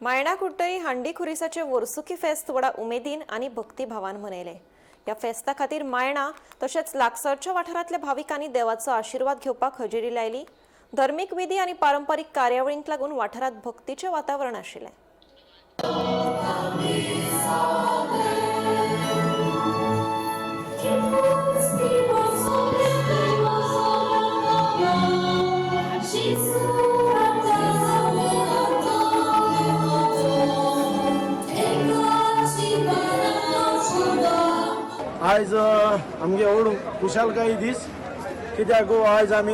मायणा कुट्टरी हांडी खुरिसाचे वर्सुकी फेस्त व्हडा उमेदीन आणि भक्तिभावान मनयले। या फेस्ता खातीर मायणा तशेंच लागसारच्या वाठारांतल्या भाविकांनी देवाचो आशीर्वाद घेवपाक हजेरी लायली। धर्मीक विधी आणि पारंपारीक कार्यावळींक लागून वाठारांत भक्तीचें वातावरण आशिल्लें। आज आमगे व्हड खुशालकाई दीस कित्याक आज आमी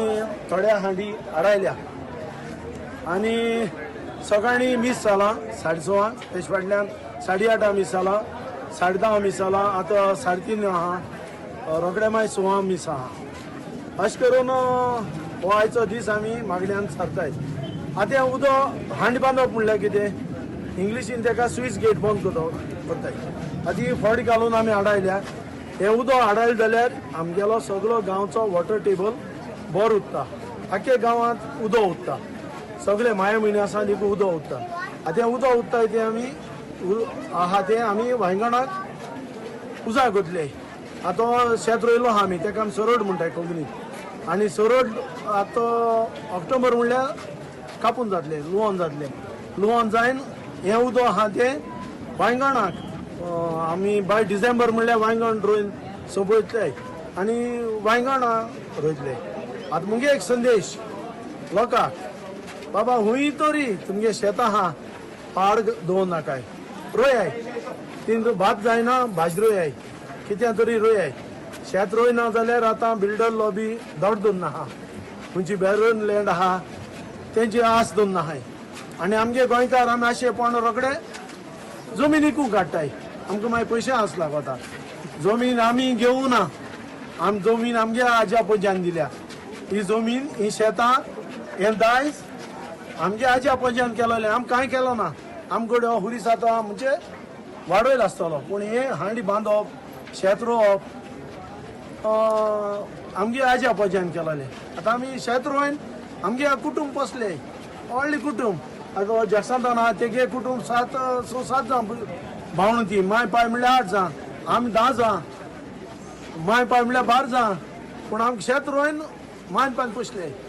थोड्या हांडी आडायल्या आनी सकाळी मीस जालां 6:30 तेज फाटल्यान 8:30 मीस जालां 10:30 मीस जालां आतां 3:30 आहा रोखडे मागीर 6 मीस आहा अशें करून हो आयचो दीस आमी मागण्यांत सारतायत। आतां उदक हांडी बांदप म्हणल्यार कितें इंग्लिशीन ताका स्विच गेट बंद करताय। आतां ही फड घालून आमी आडायल्या हे उदक आडायलें जाल्यार आमगेलो सगळो गांवचो वॉटर टेबल बरो उरता, आख्या गांवांत उदक उरता, सगळे माया म्हयने आसा देखून उदक उरता। आतां उदक उरता तें आमी आहा तें आमी वांयगणाक उजार करतले। आतां शेत रोयलो आहा आमी ताका आमी सरोड म्हणटाय कोंकणीत आनी सरोड आतां ऑक्टोबर म्हणल्यार कापून जातले, लुवोन जातले। लुवोन जायन हें उदक आहा तें वांयगणाक आमी बाय डिसेंबर म्हणल्यार वांयगण रोवन सोंपयतले आनी वांयगणां रोयतले। आतां मुगे एक संदेश लोकांक बाबा हुंय तरी तुमगे शेत आहा पाड दवरनाकाय नाकाय, रोयाय तीन भात जायना भाजी रोयाय कित्या तरी रोयाय। शेत रोयना जाल्यार आतां बिल्डर लॉबी दौड दवरना आहा, खंयची बॅरन लँड आहा तेंची आस दवरना आहाय आनी आमगे गोंयकार आमी अशेंपण रोखडे जमिनीकू काडटाय। आमकां मागीर पयशे आस लागता, जमीन आमी घेवूं ना, आमी जमीन आमगे आज्या पज्यान दिल्या। ही जमीन ही शेतां हें दायज आमगे आज्या पज्यान केलोलें, आमी कांय केलो ना। आमकडे हुरीस आतां म्हणजे वाडयलो आसतलो पूण हे हांडी बांदप शेत रोवप आमगे आज्या पज्यान केलोलें। आतां आमी शेत रोवन आमगे कुटुंब पोसले, व्हडलें कुटुंब। आतां जसांतान आहा तेगे कुटुंब 7 जाण भावणती, माय पाय म्हणल्यार 8 जाण, आमी 10 जाण, माय पाय म्हणल्यार 12 जाण, पूण आमकां शेत रोवन मायन पान पोसले।